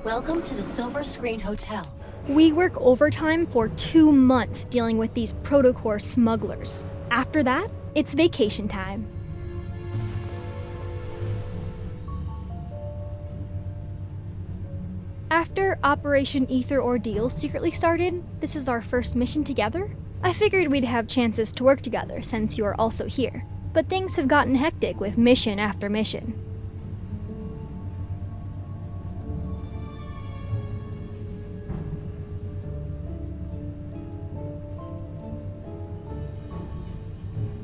Welcome to the Silver Screen Hotel. We work overtime for 2 months dealing with these protocore smugglers. After that, it's vacation time. After Operation Ether Ordeal secretly started, this is our first mission together. I figured we'd have chances to work together since you are also here, but things have gotten hectic with mission after mission.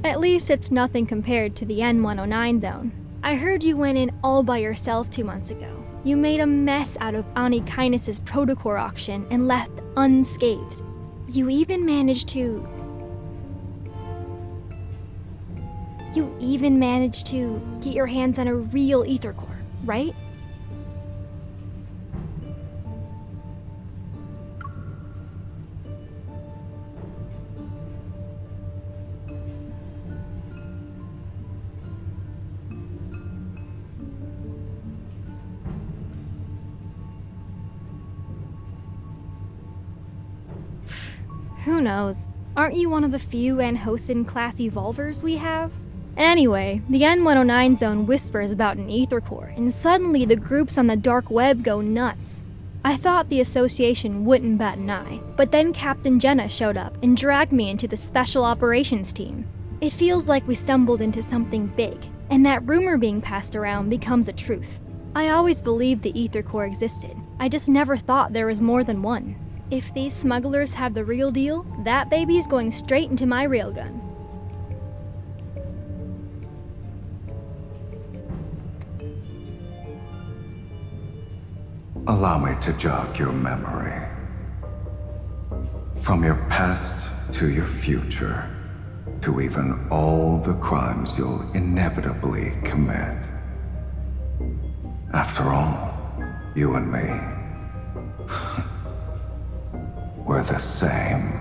At least it's nothing compared to the N109 zone. I heard you went in all by yourself 2 months ago. You made a mess out of Ani Kindness's protocore auction and left unscathed. You even managed to get your hands on a real ether core, right? Who knows? Aren't you one of the few Anhosen-class evolvers we have? Anyway, the N109 zone whispers about an ether core, and suddenly the groups on the dark web go nuts. I thought the association wouldn't bat an eye, but then Captain Jenna showed up and dragged me into the special operations team. It feels like we stumbled into something big, and that rumor being passed around becomes a truth. I always believed the ether core existed. I just never thought there was more than one. If these smugglers have the real deal, that baby's going straight into my railgun. Allow me to jog your memory. From your past to your future, to even all the crimes you'll inevitably commit. After all, you and me, we're the same.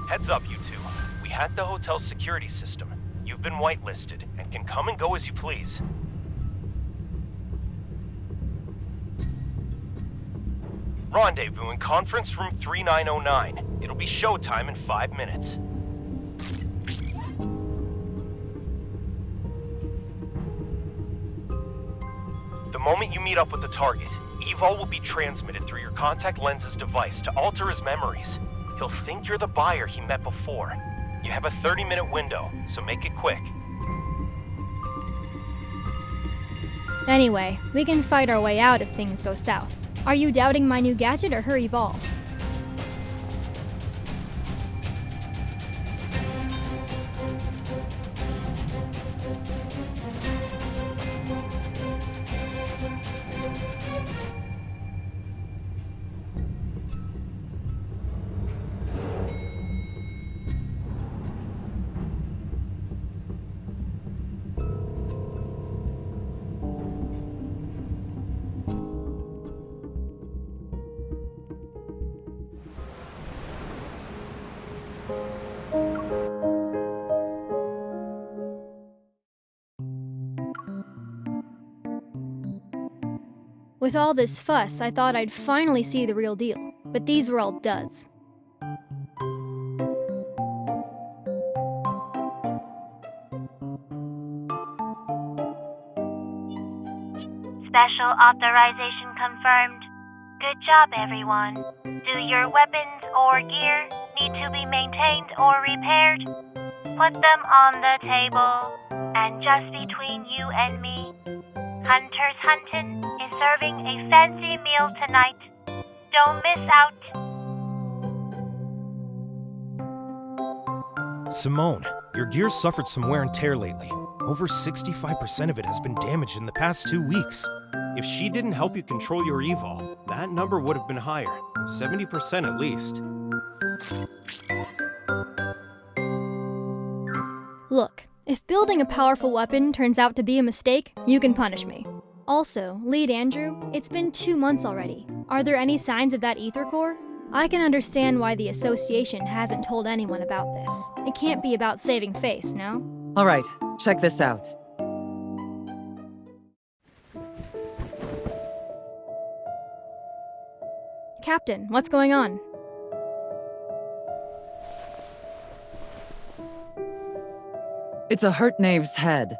Heads up, you two. We hacked the hotel's security system. You've been whitelisted and can come and go as you please. Rendezvous in conference room 3909. It'll be showtime in 5 minutes. The moment you meet up with the target, Evol will be transmitted through your contact lens's device to alter his memories. He'll think you're the buyer he met before. You have a 30-minute window, so make it quick. Anyway, we can fight our way out if things go south. Are you doubting my new gadget or her evolve? With all this fuss, I thought I'd finally see the real deal, but these were all duds. Special authorization confirmed. Good job, everyone. Do your weapons or gear need to be maintained or repaired? Put them on the table. And just between you and me, Hunter's Huntin' is serving a fancy meal tonight. Don't miss out. Simone, your gear's suffered some wear and tear lately. Over 65% of it has been damaged in the past 2 weeks. If she didn't help you control your evol, that number would have been higher. 70% at least. Look, if building a powerful weapon turns out to be a mistake, you can punish me. Also, Lead Andrew, it's been 2 months already. Are there any signs of that ether core? I can understand why the association hasn't told anyone about this. It can't be about saving face, no? Alright, check this out. Captain, what's going on? It's a hurt knave's head.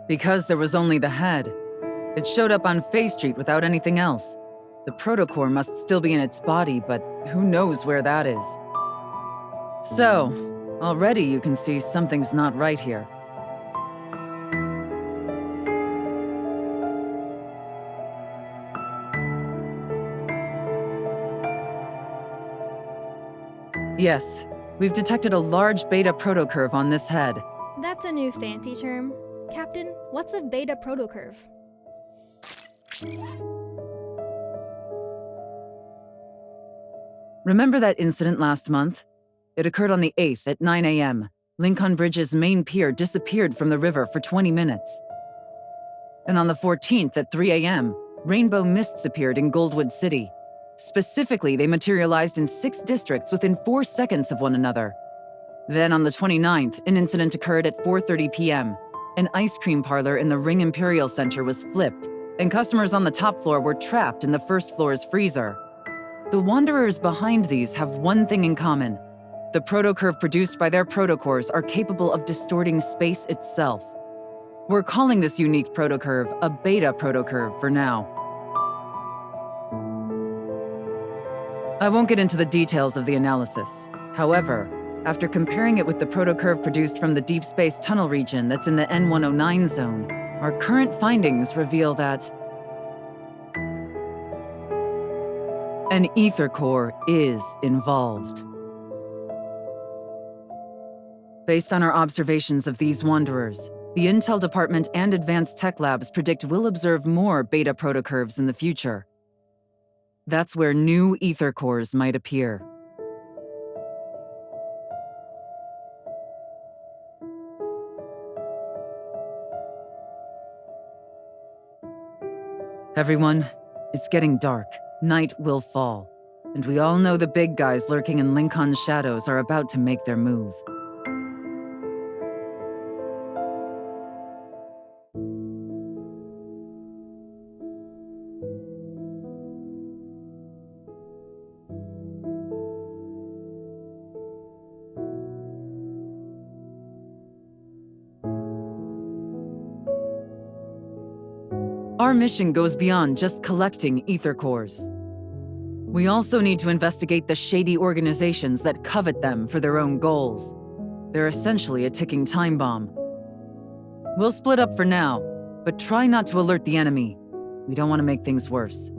Because there was only the head. It showed up on Faye Street without anything else. The protocore must still be in its body, but who knows where that is. So, already you can see something's not right here. Yes, we've detected a large beta protocurve on this head. That's a new fancy term. Captain, what's a beta protocurve? Remember that incident last month? It occurred on the 8th at 9 a.m. Lincoln Bridge's main pier disappeared from the river for 20 minutes. And on the 14th at 3 a.m., rainbow mists appeared in Goldwood City. Specifically, they materialized in 6 districts within 4 seconds of one another. Then on the 29th, an incident occurred at 4:30 p.m. An ice cream parlor in the Ring Imperial Center was flipped, and customers on the top floor were trapped in the first floor's freezer. The wanderers behind these have one thing in common. The protocurve produced by their protocores are capable of distorting space itself. We're calling this unique protocurve a beta protocurve for now. I won't get into the details of the analysis. However, after comparing it with the protocurve produced from the deep space tunnel region that's in the N109 zone, our current findings reveal that an ether core is involved. Based on our observations of these wanderers, the Intel Department and Advanced Tech Labs predict we'll observe more beta protocurves in the future. That's where new ether cores might appear. Everyone, it's getting dark. Night will fall. And we all know the big guys lurking in Lincoln's shadows are about to make their move. Our mission goes beyond just collecting ether cores. We also need to investigate the shady organizations that covet them for their own goals. They're essentially a ticking time bomb. We'll split up for now, but try not to alert the enemy. We don't want to make things worse.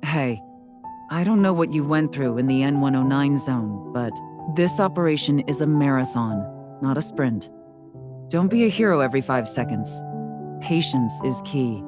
Hey, I don't know what you went through in the N109 zone, but this operation is a marathon, not a sprint. Don't be a hero every 5 seconds. Patience is key.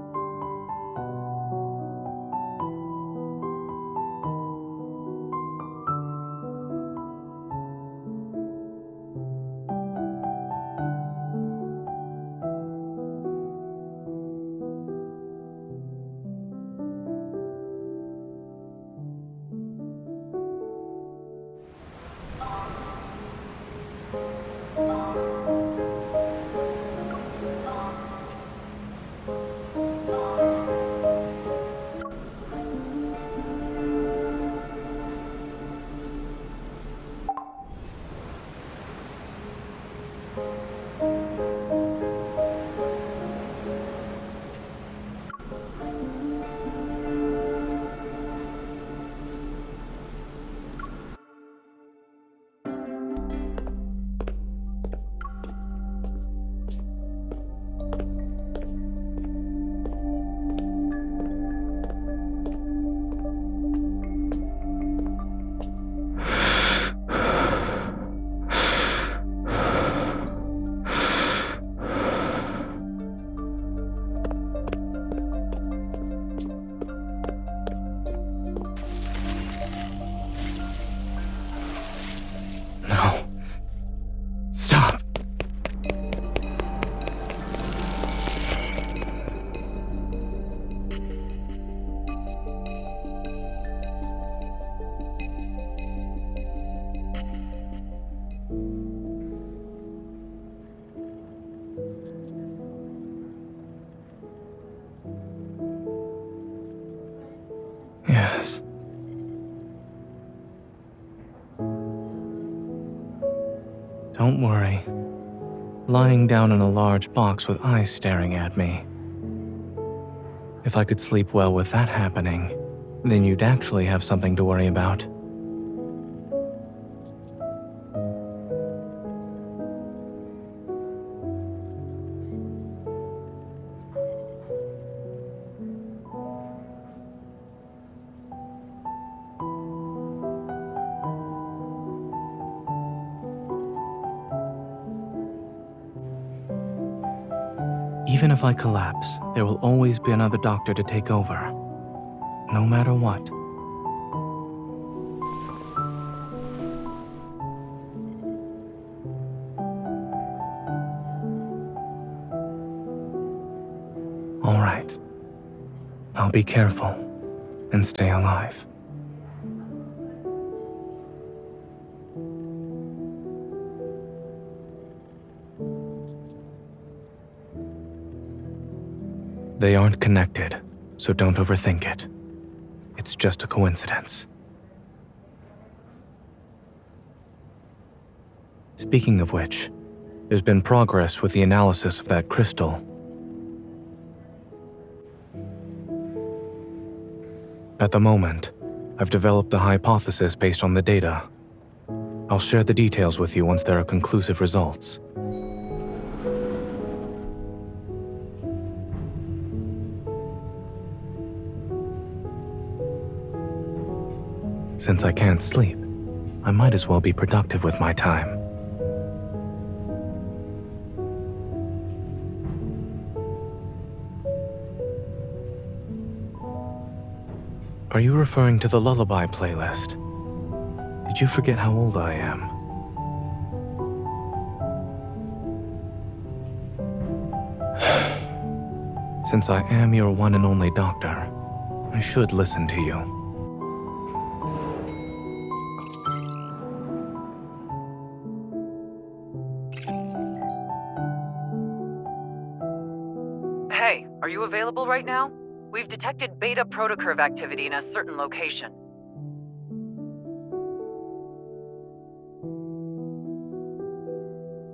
Don't worry. Lying down in a large box with eyes staring at me. If I could sleep well with that happening, then you'd actually have something to worry about. Even if I collapse, there will always be another doctor to take over. No matter what. All right. I'll be careful and stay alive. They aren't connected, so don't overthink it. It's just a coincidence. Speaking of which, there's been progress with the analysis of that crystal. At the moment, I've developed a hypothesis based on the data. I'll share the details with you once there are conclusive results. Since I can't sleep, I might as well be productive with my time. Are you referring to the lullaby playlist? Did you forget how old I am? Since I am your one and only doctor, I should listen to you. Hey, are you available right now? We've detected beta protocurve activity in a certain location.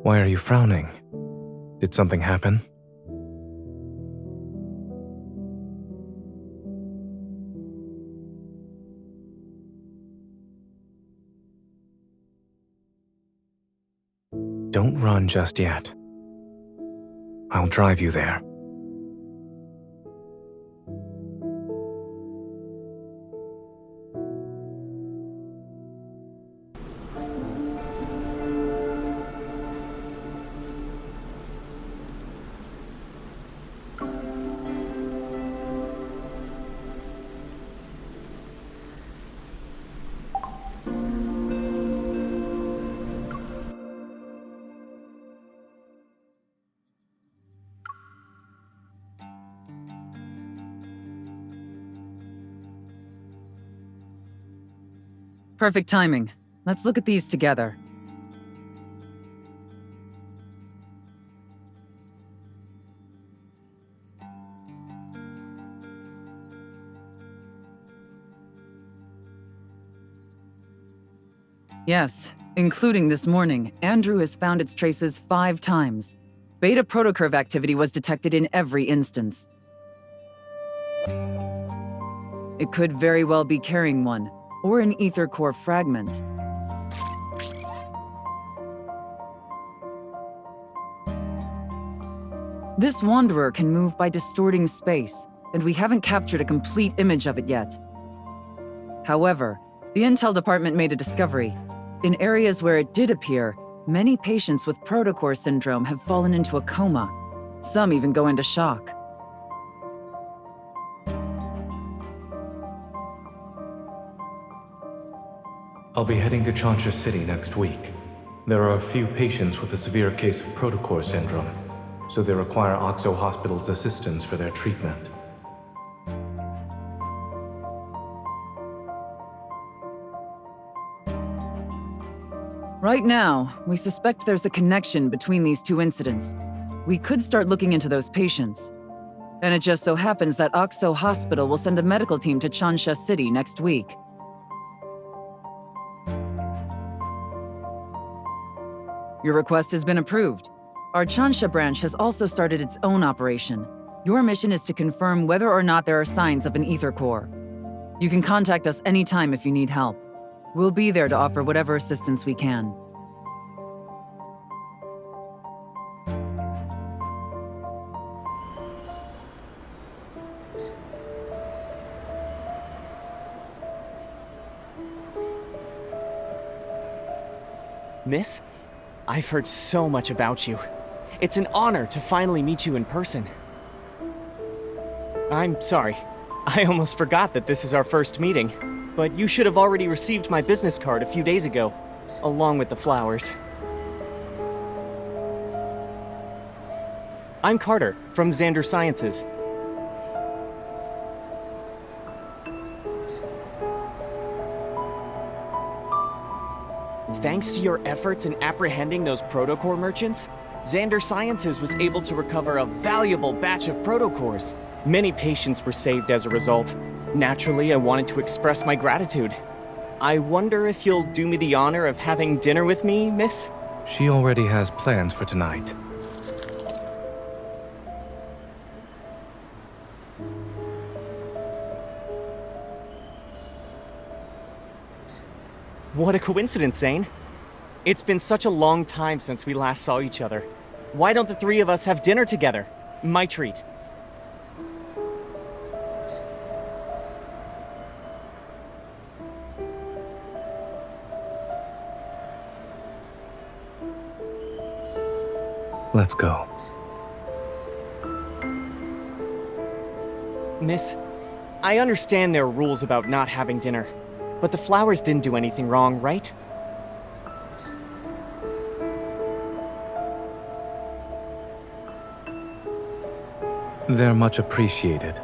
Why are you frowning? Did something happen? Don't run just yet. I'll drive you there. Perfect timing. Let's look at these together. Yes, including this morning, Andrew has found its traces 5 times. Beta protocurve activity was detected in every instance. It could very well be carrying one, or an ether core fragment. This wanderer can move by distorting space, and we haven't captured a complete image of it yet. However, the Intel department made a discovery. In areas where it did appear, many patients with protocore syndrome have fallen into a coma. Some even go into shock. I'll be heading to Changsha City next week. There are a few patients with a severe case of protocore syndrome, so they require Oxo Hospital's assistance for their treatment. Right now, we suspect there's a connection between these 2 incidents. We could start looking into those patients. And it just so happens that Oxo Hospital will send a medical team to Changsha City next week. Your request has been approved. Our Chansha branch has also started its own operation. Your mission is to confirm whether or not there are signs of an ether core. You can contact us anytime if you need help. We'll be there to offer whatever assistance we can. Miss, I've heard so much about you. It's an honor to finally meet you in person. I'm sorry. I almost forgot that this is our first meeting, but you should have already received my business card a few days ago, along with the flowers. I'm Carter, from Xander Sciences. Thanks to your efforts in apprehending those protocore merchants, Xander Sciences was able to recover a valuable batch of protocores. Many patients were saved as a result. Naturally, I wanted to express my gratitude. I wonder if you'll do me the honor of having dinner with me, miss? She already has plans for tonight. What a coincidence, Zane. It's been such a long time since we last saw each other. Why don't the three of us have dinner together? My treat. Let's go. Miss, I understand there are rules about not having dinner, but the flowers didn't do anything wrong, right? They're much appreciated.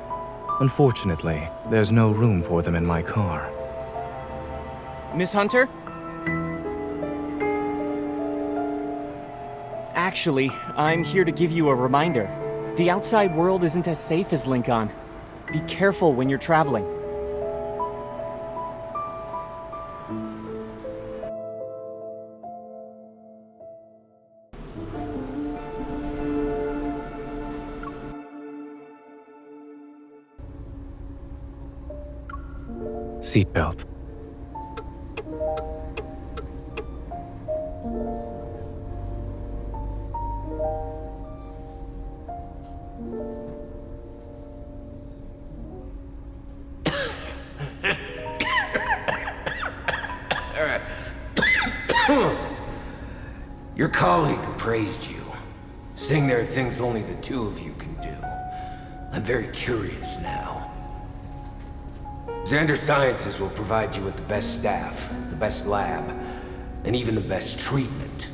Unfortunately, there's no room for them in my car. Miss Hunter? Actually, I'm here to give you a reminder. The outside world isn't as safe as Lincoln. Be careful when you're traveling. Seatbelt. Your colleague praised you, saying there are things only the two of you can do. I'm very curious now. Xander Sciences will provide you with the best staff, the best lab, and even the best treatment.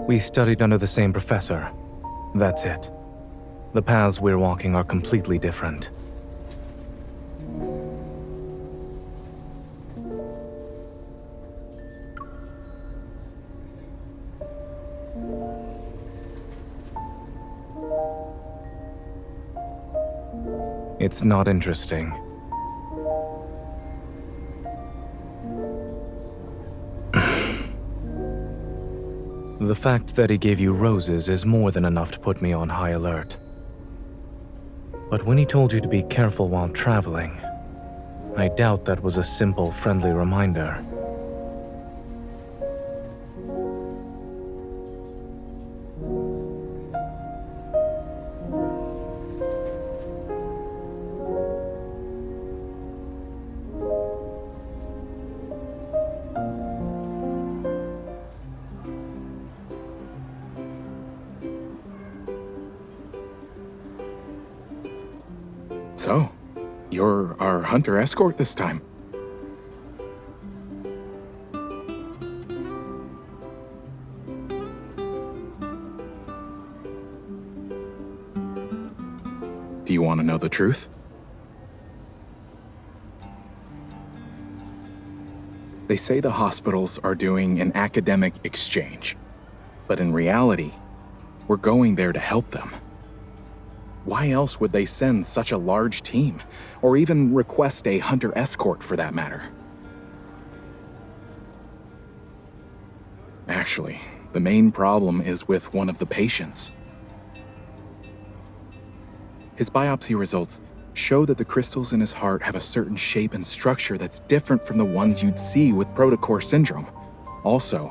We studied under the same professor. That's it. The paths we're walking are completely different. It's not interesting. The fact that he gave you roses is more than enough to put me on high alert. But when he told you to be careful while traveling, I doubt that was a simple, friendly reminder. So, you're our hunter escort this time. Do you want to know the truth? They say the hospitals are doing an academic exchange, but in reality, we're going there to help them. Why else would they send such a large team? Or even request a hunter escort for that matter? Actually, the main problem is with one of the patients. His biopsy results show that the crystals in his heart have a certain shape and structure that's different from the ones you'd see with protocore syndrome. Also,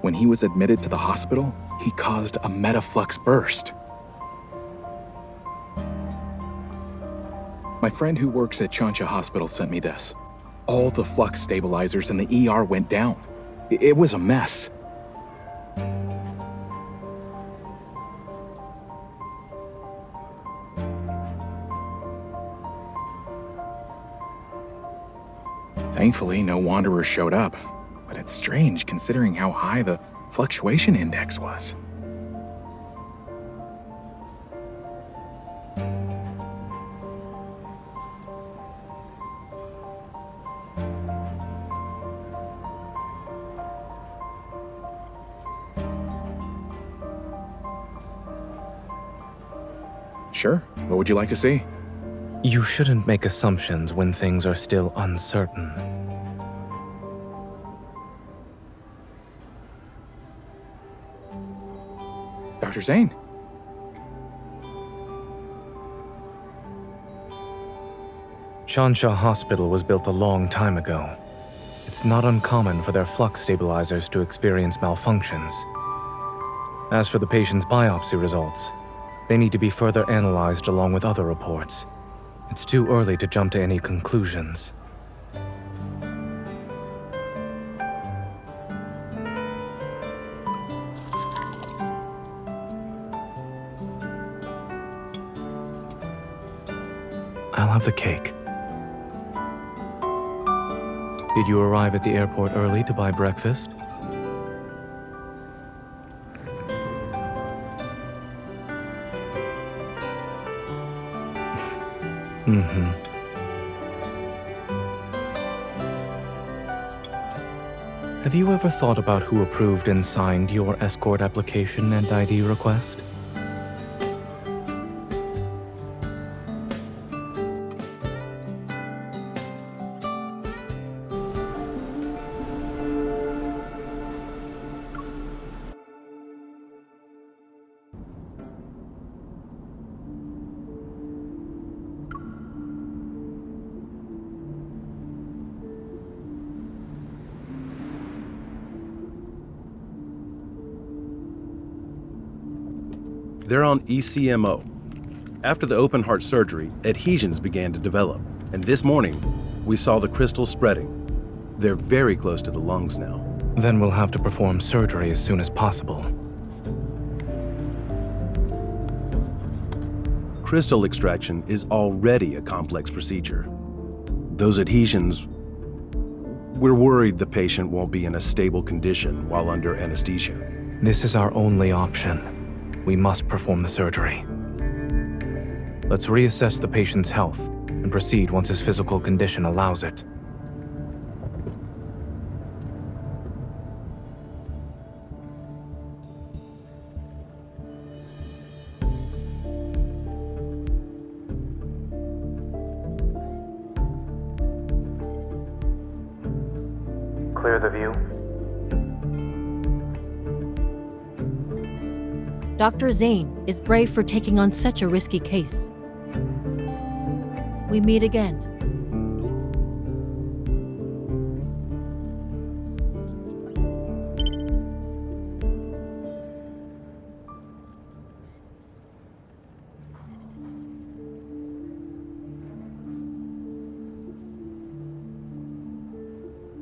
when he was admitted to the hospital, he caused a metaflux burst. My friend who works at Chancha Hospital sent me this. All the flux stabilizers in the ER went down. It was a mess. Thankfully, no wanderers showed up, but it's strange considering how high the fluctuation index was. Sure, what would you like to see? You shouldn't make assumptions when things are still uncertain. Dr. Zane? Shansha Hospital was built a long time ago. It's not uncommon for their flux stabilizers to experience malfunctions. As for the patient's biopsy results, they need to be further analyzed along with other reports. It's too early to jump to any conclusions. I'll have the cake. Did you arrive at the airport early to buy breakfast? Mm-hmm. Have you ever thought about who approved and signed your escort application and ID request? They're on ECMO. After the open heart surgery, adhesions began to develop, and this morning, we saw the crystals spreading. They're very close to the lungs now. Then we'll have to perform surgery as soon as possible. Crystal extraction is already a complex procedure. Those adhesions, we're worried the patient won't be in a stable condition while under anesthesia. This is our only option. We must perform the surgery. Let's reassess the patient's health and proceed once his physical condition allows it. Clear the view. Dr. Zane is brave for taking on such a risky case. We meet again.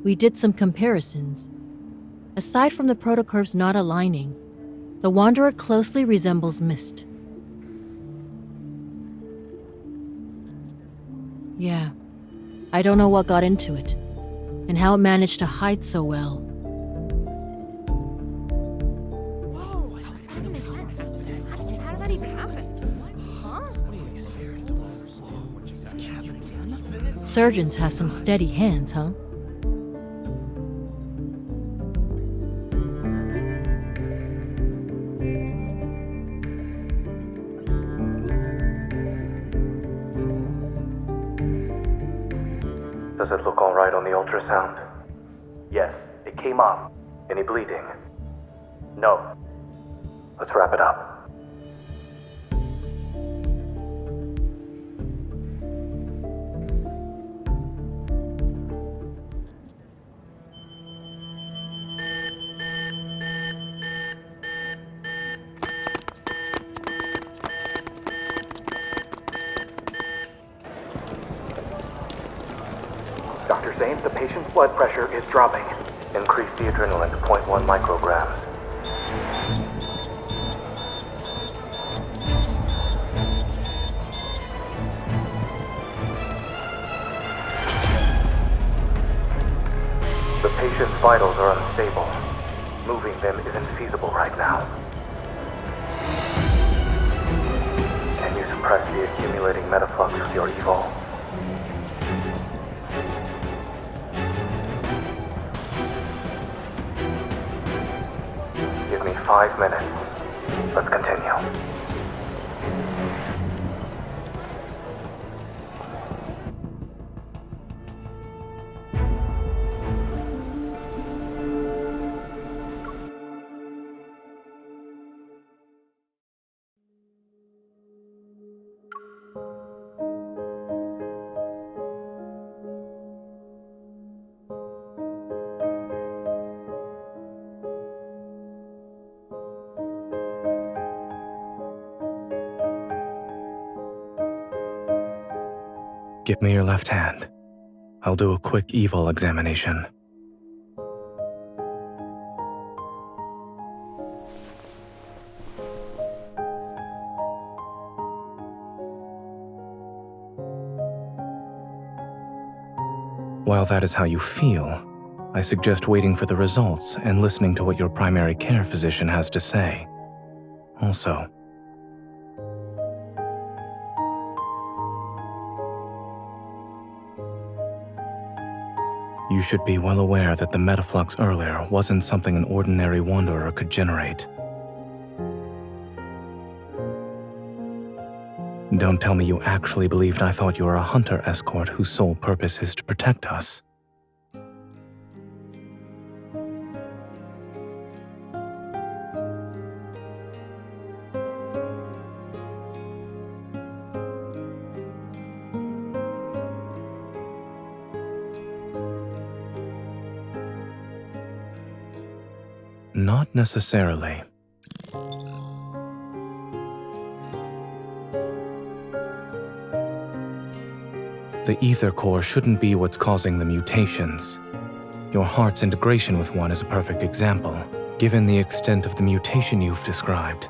We did some comparisons. Aside from the protocorps not aligning, the Wanderer closely resembles Mist. Yeah, I don't know what got into it, and how it managed to hide so well. Whoa, that doesn't make sense. How did that even happen? Huh? Surgeons have some steady hands, huh? Does it look alright on the ultrasound? Yes, it came off. Any bleeding? No. Let's wrap it up. Dr. Zane, the patient's blood pressure is dropping. Increase the adrenaline to 0.1 micrograms. The patient's vitals are unstable. Moving them is infeasible right now. Can you suppress the accumulating metaflux with your evil? Give me 5 minutes. Let's continue. Give me your left hand. I'll do a quick evil examination. While that is how you feel, I suggest waiting for the results and listening to what your primary care physician has to say. Also, you should be well aware that the metaflux earlier wasn't something an ordinary wanderer could generate. Don't tell me you actually believed I thought you were a hunter escort whose sole purpose is to protect us. Not necessarily. The ether core shouldn't be what's causing the mutations. Your heart's integration with one is a perfect example, given the extent of the mutation you've described.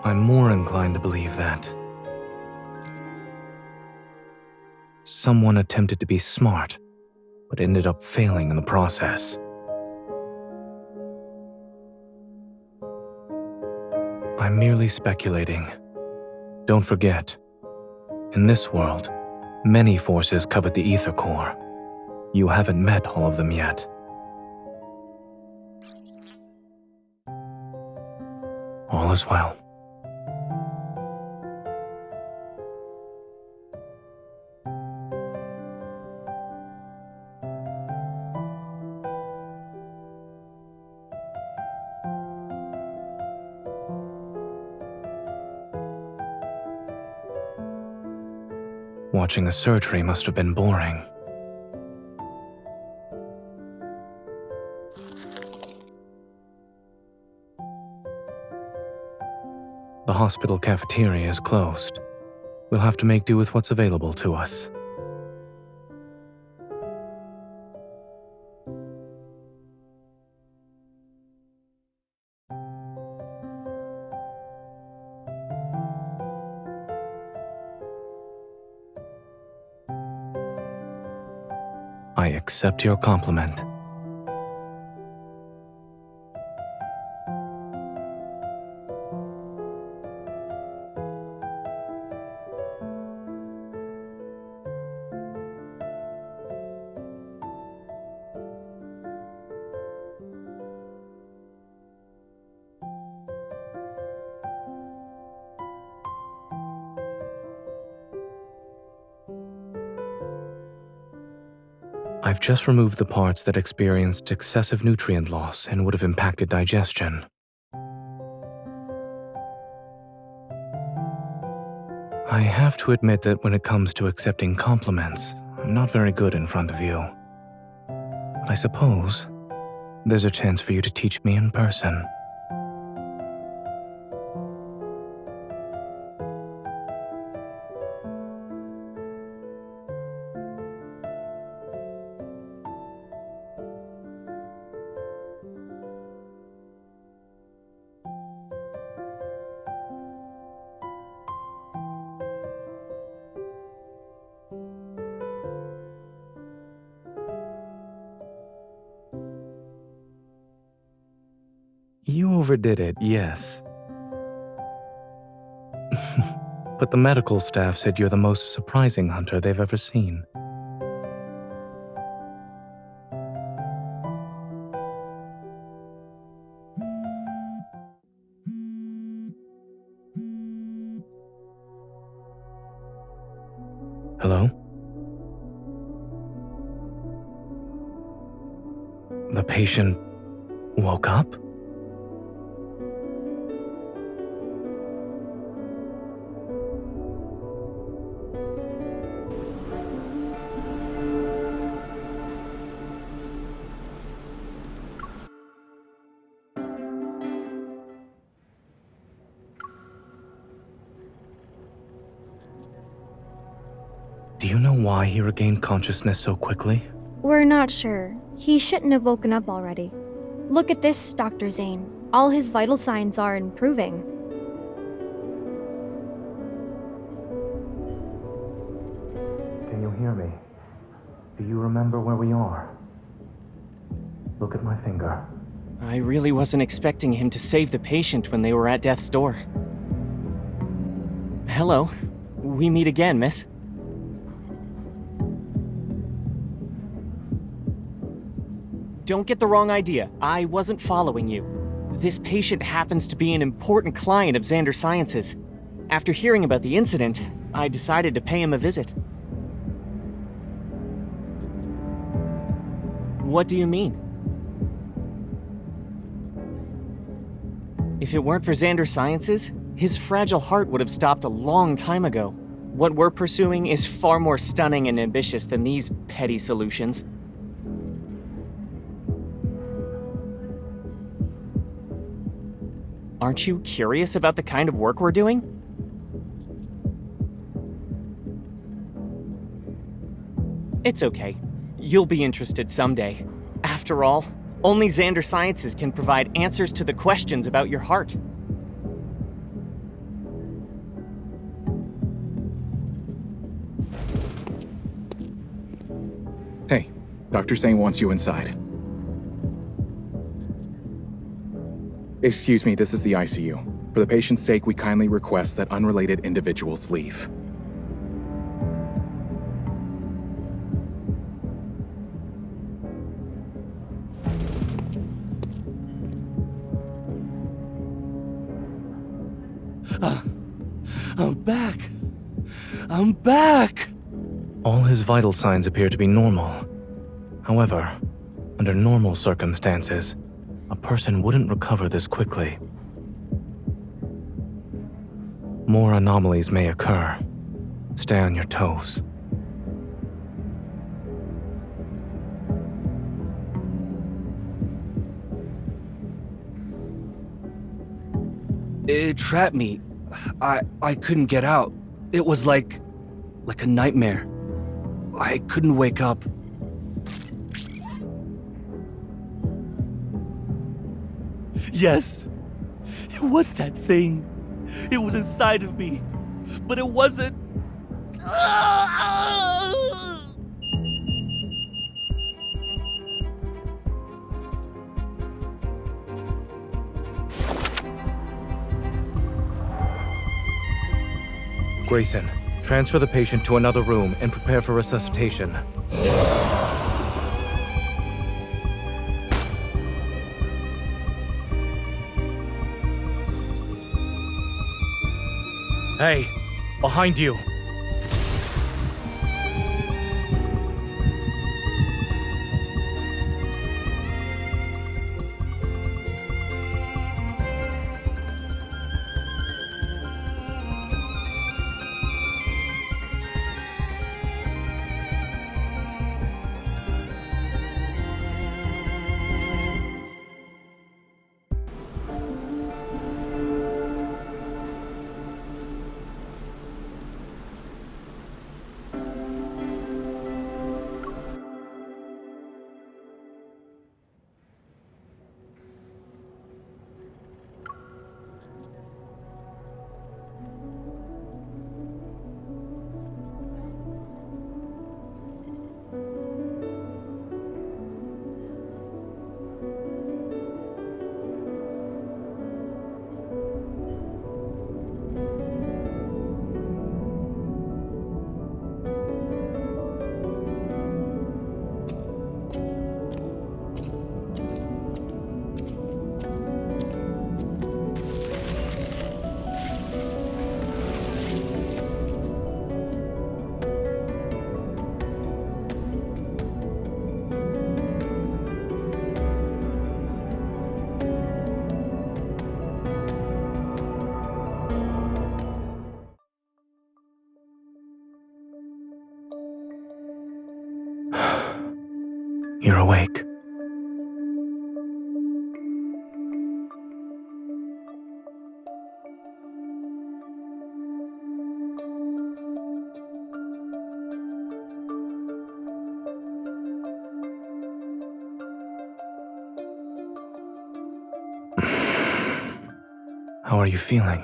I'm more inclined to believe that someone attempted to be smart, but ended up failing in the process. I'm merely speculating. Don't forget, in this world, many forces covet the ether core. You haven't met all of them yet. All is well. Watching a surgery must have been boring. The hospital cafeteria is closed. We'll have to make do with what's available to us. I accept your compliment. I've just removed the parts that experienced excessive nutrient loss and would have impacted digestion. I have to admit that when it comes to accepting compliments, I'm not very good in front of you. But I suppose there's a chance for you to teach me in person. You overdid it, yes. But the medical staff said you're the most surprising hunter they've ever seen. Hello? The patient woke up? Do you know why he regained consciousness so quickly? We're not sure. He shouldn't have woken up already. Look at this, Dr. Zane. All his vital signs are improving. Can you hear me? Do you remember where we are? Look at my finger. I really wasn't expecting him to save the patient when they were at death's door. Hello. We meet again, miss. Don't get the wrong idea. I wasn't following you. This patient happens to be an important client of Xander Sciences. After hearing about the incident, I decided to pay him a visit. What do you mean? If it weren't for Xander Sciences, his fragile heart would have stopped a long time ago. What we're pursuing is far more stunning and ambitious than these petty solutions. Aren't you curious about the kind of work we're doing? It's okay. You'll be interested someday. After all, only Xander Sciences can provide answers to the questions about your heart. Hey, Dr. Zane wants you inside. Excuse me, this is the ICU. For the patient's sake, we kindly request that unrelated individuals leave. I'm back. I'm back! All his vital signs appear to be normal. However, under normal circumstances, a person wouldn't recover this quickly. More anomalies may occur. Stay on your toes. It trapped me. I couldn't get out. It was like a nightmare. I couldn't wake up. Yes, it was that thing. It was inside of me, but it wasn't. Grayson, transfer the patient to another room and prepare for resuscitation. Hey, behind you. You're awake. How are you feeling?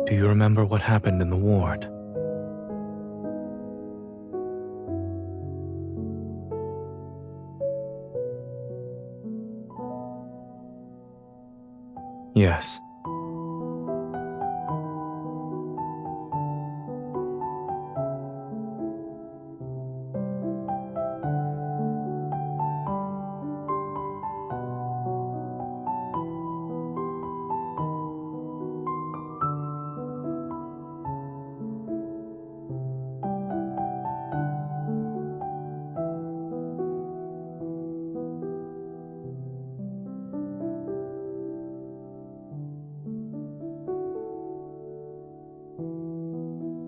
Do you remember what happened in the ward? Yes.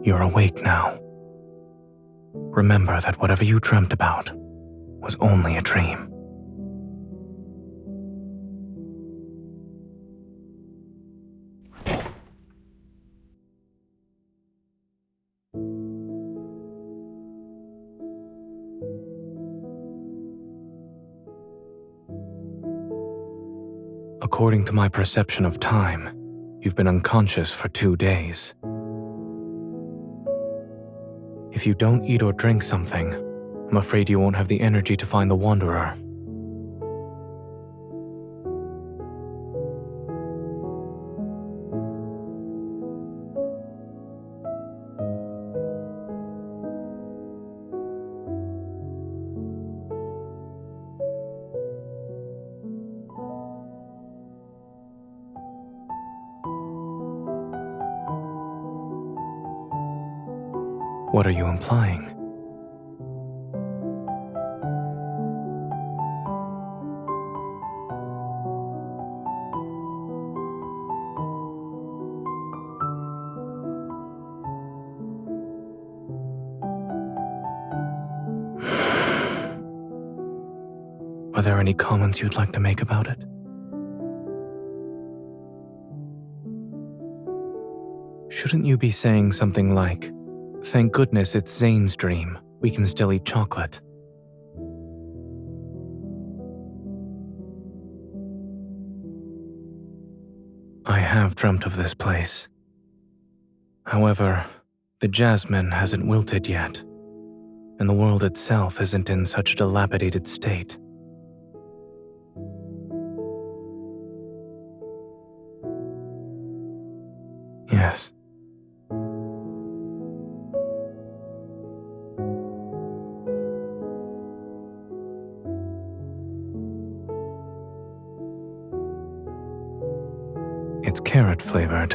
You're awake now. Remember that whatever you dreamt about was only a dream. According to my perception of time, you've been unconscious for 2 days. If you don't eat or drink something, I'm afraid you won't have the energy to find the Wanderer. What are you implying? Are there any comments you'd like to make about it? Shouldn't you be saying something like, "Thank goodness it's Zane's dream. We can still eat chocolate." I have dreamt of this place. However, the jasmine hasn't wilted yet, and the world itself isn't in such a dilapidated state. Yes. It's carrot flavored.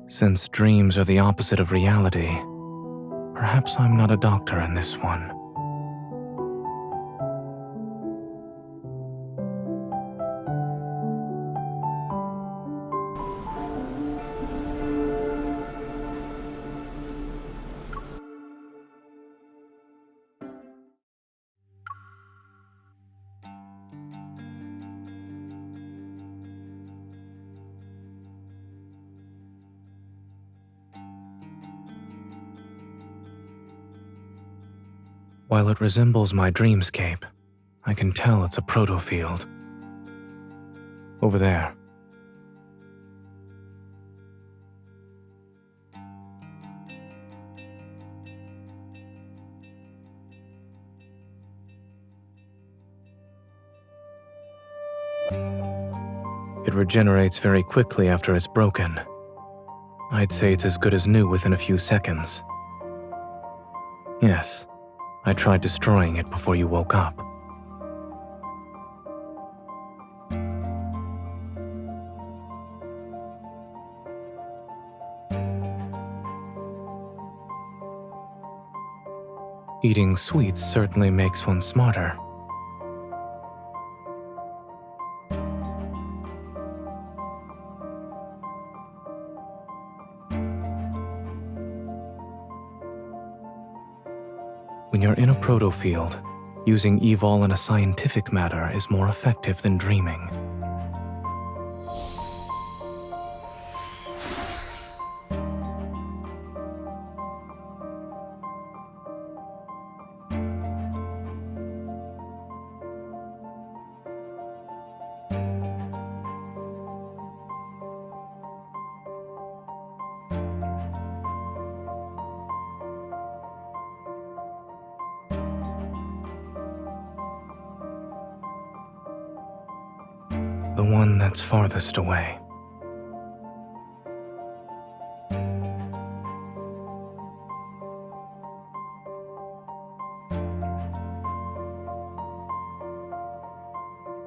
Since dreams are the opposite of reality, perhaps I'm not a doctor in this one. While it resembles my dreamscape, I can tell it's a proto-field. Over there. It regenerates very quickly after it's broken. I'd say it's as good as new within a few seconds. Yes, I tried destroying it before you woke up. Eating sweets certainly makes one smarter. When you're in a proto-field, using evol in a scientific matter is more effective than dreaming. The one that's farthest away.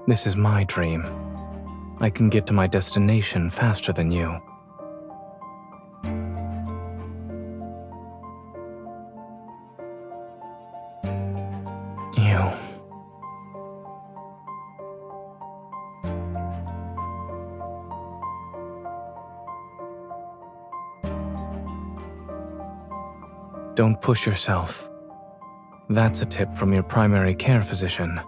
This is my dream. I can get to my destination faster than you. You. Don't push yourself. That's a tip from your primary care physician.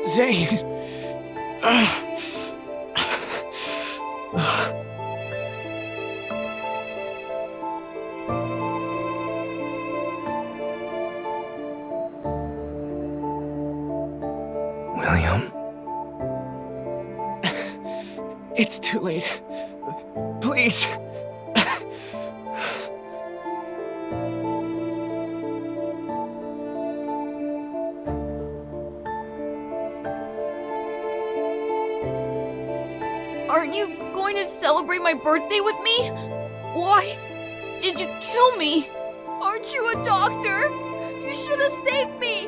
Zane! William? It's too late. Please. Aren't you going to celebrate my birthday with me? Why did you kill me? Aren't you a doctor? You should have saved me!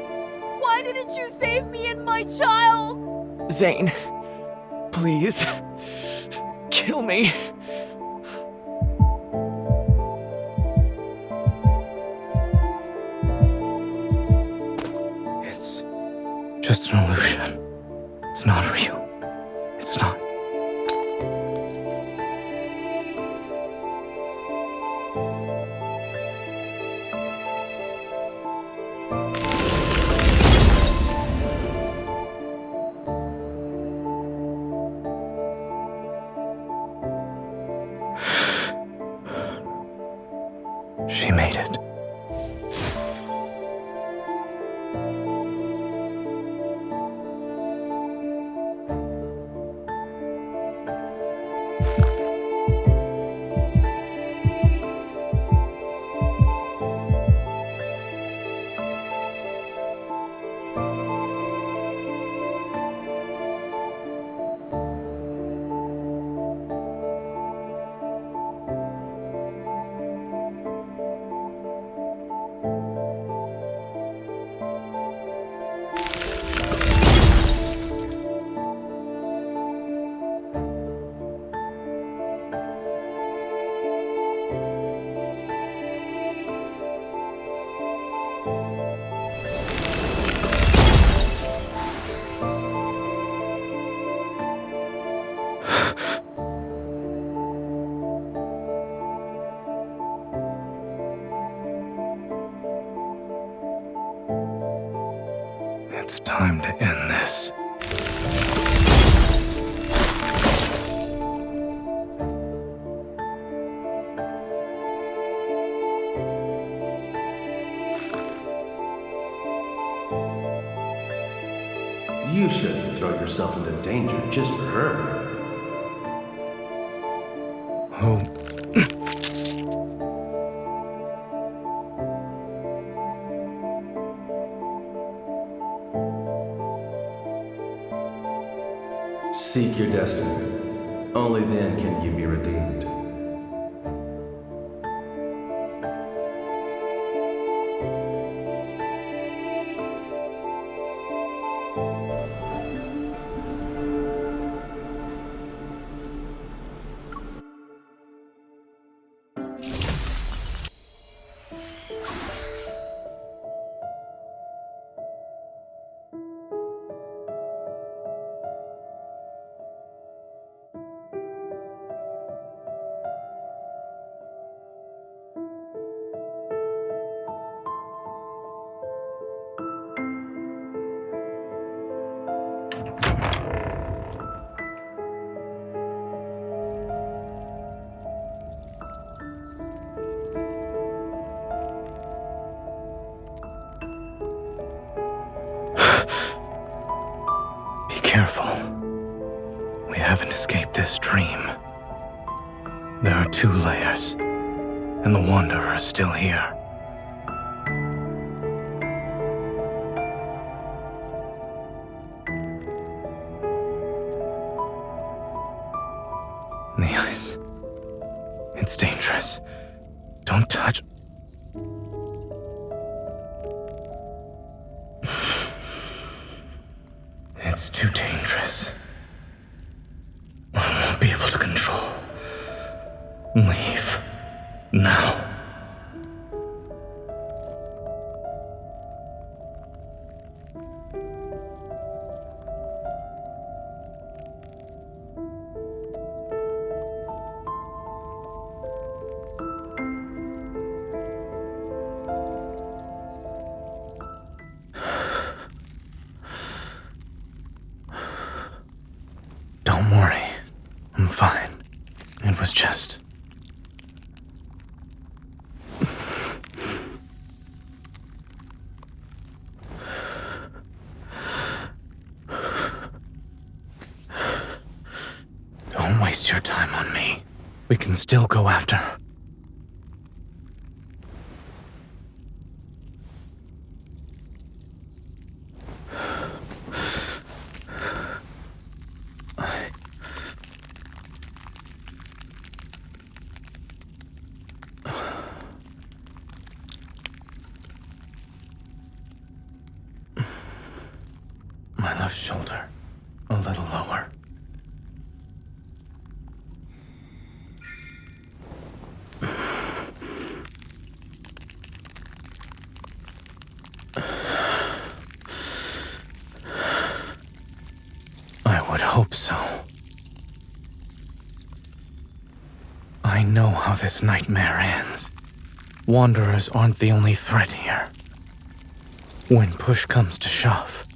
Why didn't you save me and my child? Zane, please. Kill me. It's just an illusion. It's not real. It's not. She made it. It's time to end this. You shouldn't have thrown yourself into danger just for her. Who? Seek your destiny. Only then can you be redeemed. Be careful. We haven't escaped this dream. There are 2 layers, and the Wanderer is still here. The ice. It's dangerous. Don't touch. It's too dangerous. I won't be able to control. Leave. Now. Don't worry. I'm fine. It was just... Don't waste your time on me. We can still go after her. My left shoulder, a little lower. I would hope so. I know how this nightmare ends. Wanderers aren't the only threat here. When push comes to shove,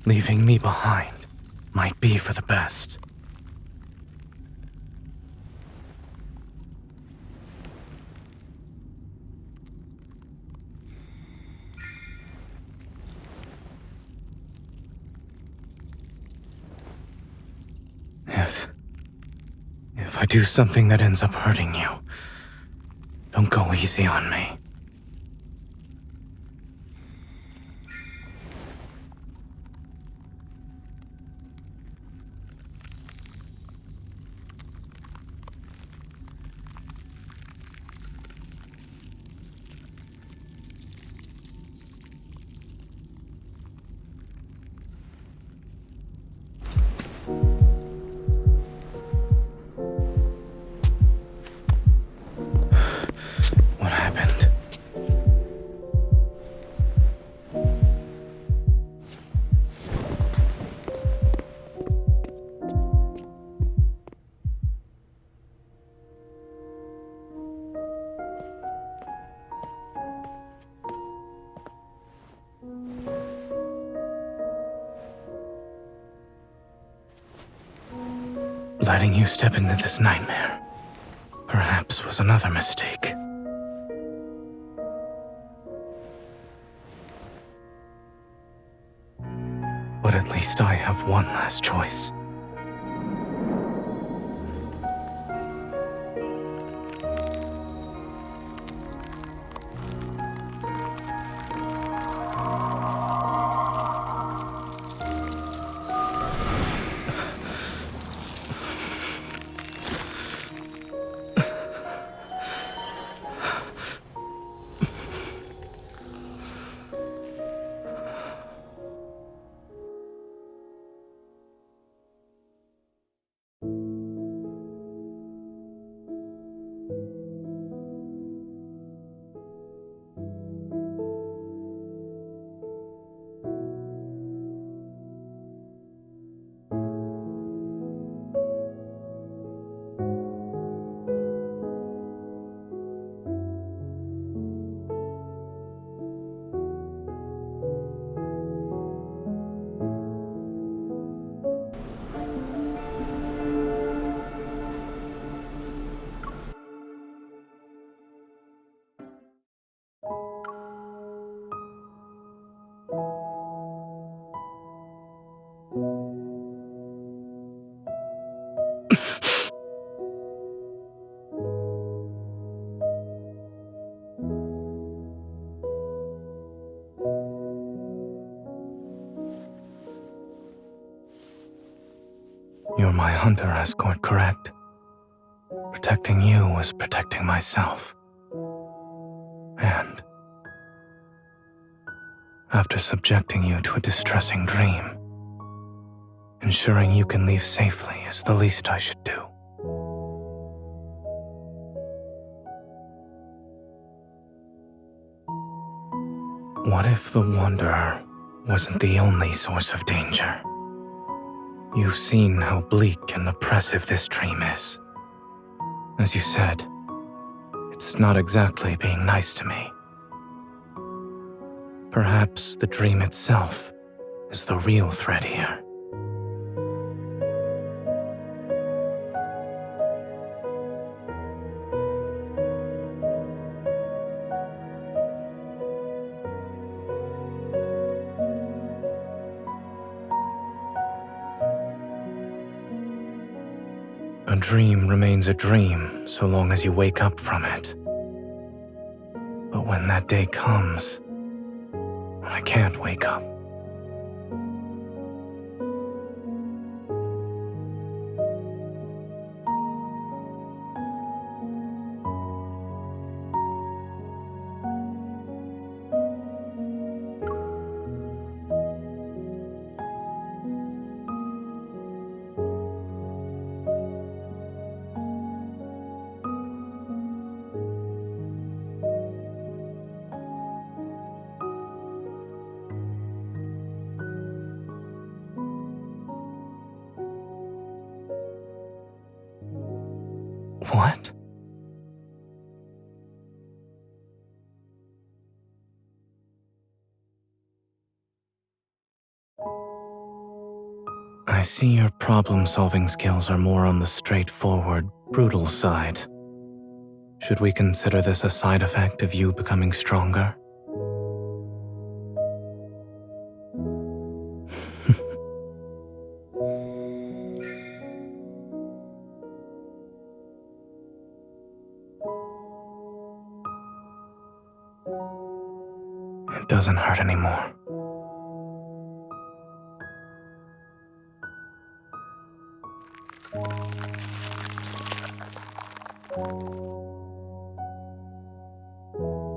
leaving me behind might be for the best. If I do something that ends up hurting you, don't go easy on me. What happened? Letting you step into this nightmare perhaps was another mistake. But at least I have one last choice. You're my hunter escort, correct? Protecting you was protecting myself. And after subjecting you to a distressing dream, ensuring you can leave safely is the least I should do. What if the Wanderer wasn't the only source of danger? You've seen how bleak and oppressive this dream is. As you said, it's not exactly being nice to me. Perhaps the dream itself is the real threat here. A dream remains a dream so long as you wake up from it. But when that day comes, when I can't wake up, what? I see your problem-solving skills are more on the straightforward, brutal side. Should we consider this a side effect of you becoming stronger? It doesn't hurt anymore.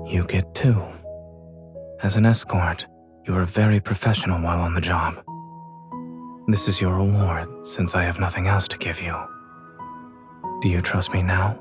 You get two. As an escort, you are very professional while on the job. This is your reward, since I have nothing else to give you. Do you trust me now?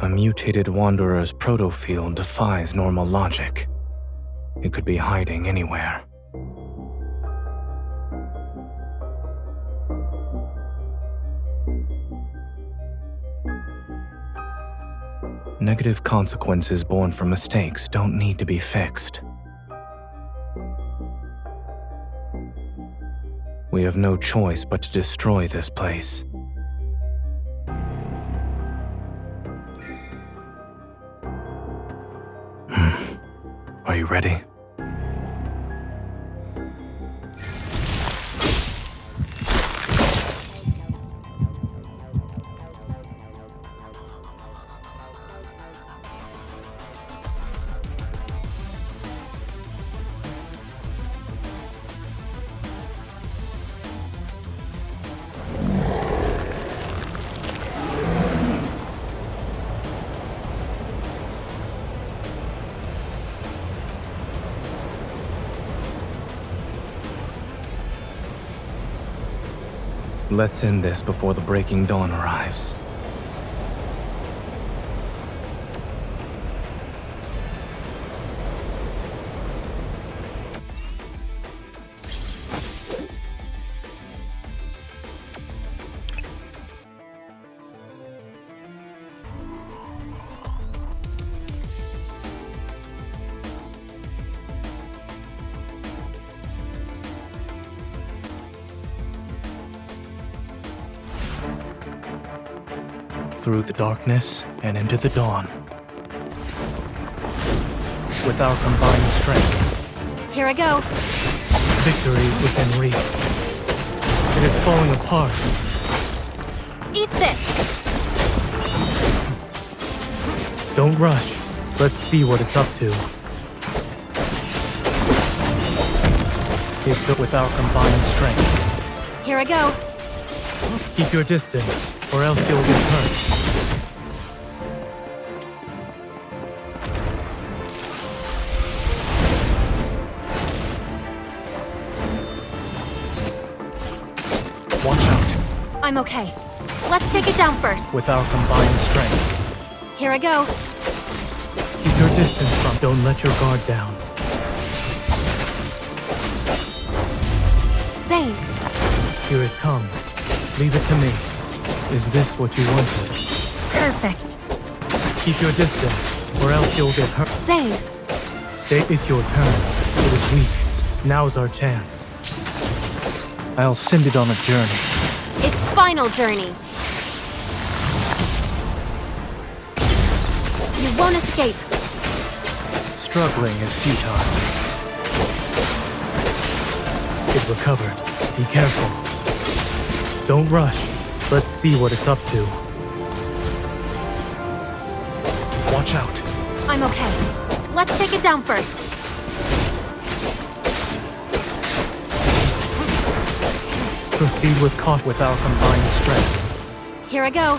A mutated wanderer's protofield defies normal logic. It could be hiding anywhere. Negative consequences born from mistakes don't need to be fixed. We have no choice but to destroy this place. Are you ready? Let's end this before the breaking dawn arrives. Through the darkness and into the dawn. With our combined strength. Here I go. Victory is within reach. It is falling apart. Eat this! Don't rush. Let's see what it's up to. It's with our combined strength. Here I go. Keep your distance, or else you'll get hurt. Watch out. I'm okay. Let's take it down first. With our combined strength. Here I go. Keep your distance from. Don't let your guard down. Save. Here it comes. Leave it to me. Is this what you wanted? Perfect. Keep your distance, or else you'll get hurt. Save. It's your turn. It is weak. Now's our chance. I'll send it on a journey. Its final journey. You won't escape. Struggling is futile. It recovered. Be careful. Don't rush. Let's see what it's up to. Watch out. I'm okay. Let's take it down first. Proceed with caution with our combined strength. Here I go.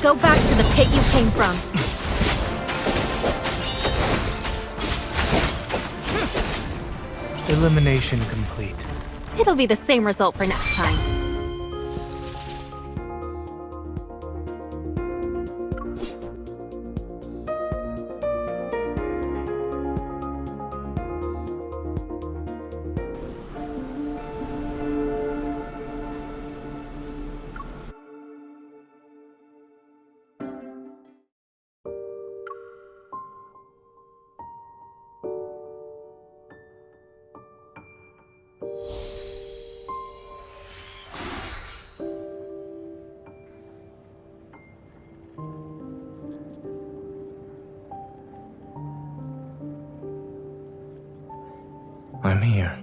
Go back to the pit you came from. Elimination complete. It'll be the same result for next time. I'm here.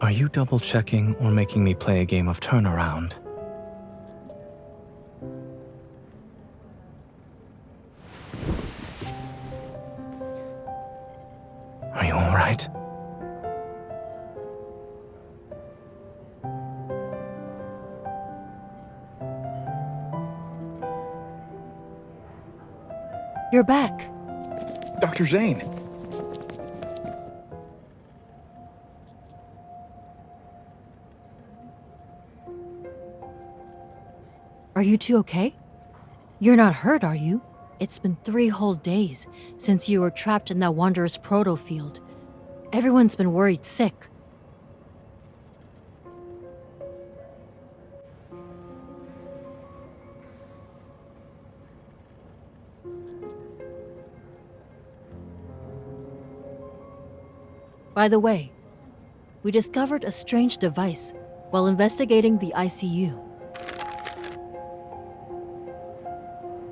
Are you double-checking or making me play a game of turnaround? Are you all right? You're back. Dr. Zane! Are you two okay? You're not hurt, are you? It's been 3 whole days since you were trapped in that Wanderer's proto field. Everyone's been worried sick. By the way, we discovered a strange device while investigating the ICU.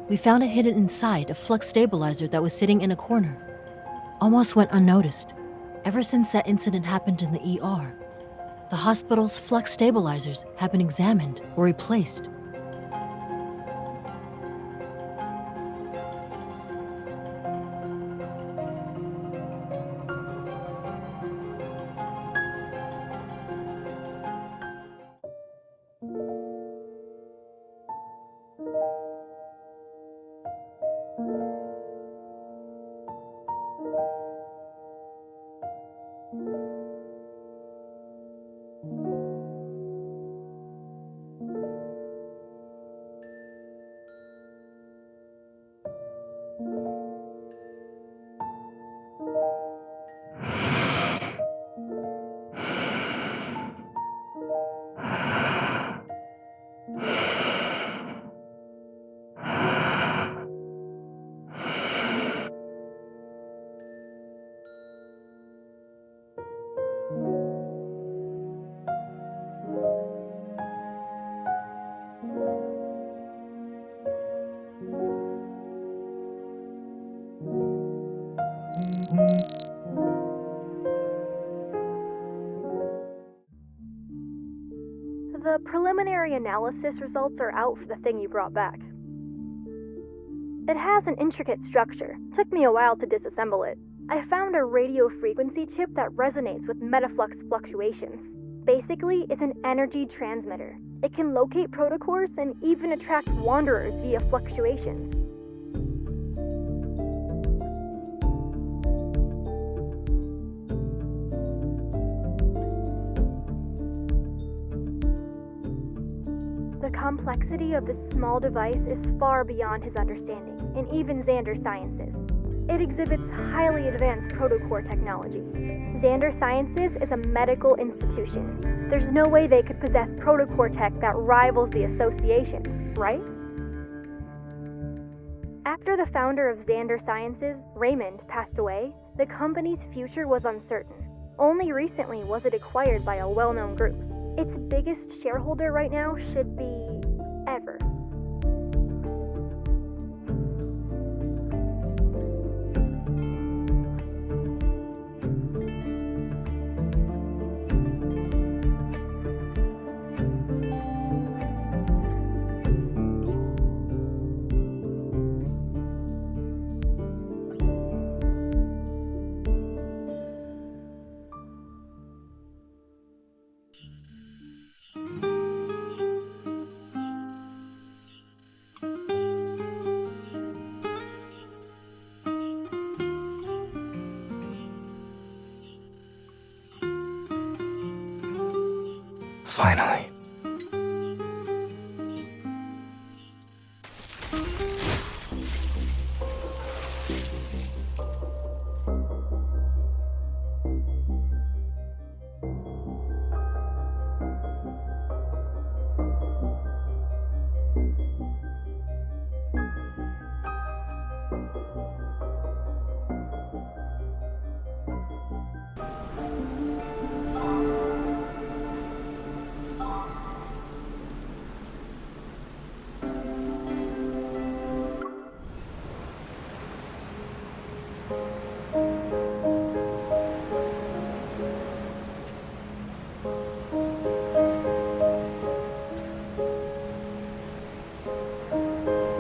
We found it hidden inside a flux stabilizer that was sitting in a corner. Almost went unnoticed. Ever since that incident happened in the ER, the hospital's flux stabilizers have been examined or replaced. The preliminary analysis results are out for the thing you brought back. It has an intricate structure. Took me a while to disassemble it. I found a radio frequency chip that resonates with metaflux fluctuations. Basically, it's an energy transmitter. It can locate protocores and even attract wanderers via fluctuations. The complexity of this small device is far beyond his understanding, and even Xander Sciences. It exhibits highly advanced protocore technology. Xander Sciences is a medical institution. There's no way they could possess protocore tech that rivals the association, right? After the founder of Xander Sciences, Raymond, passed away, the company's future was uncertain. Only recently was it acquired by a well-known group. Its biggest shareholder right now should be Ever. Finally.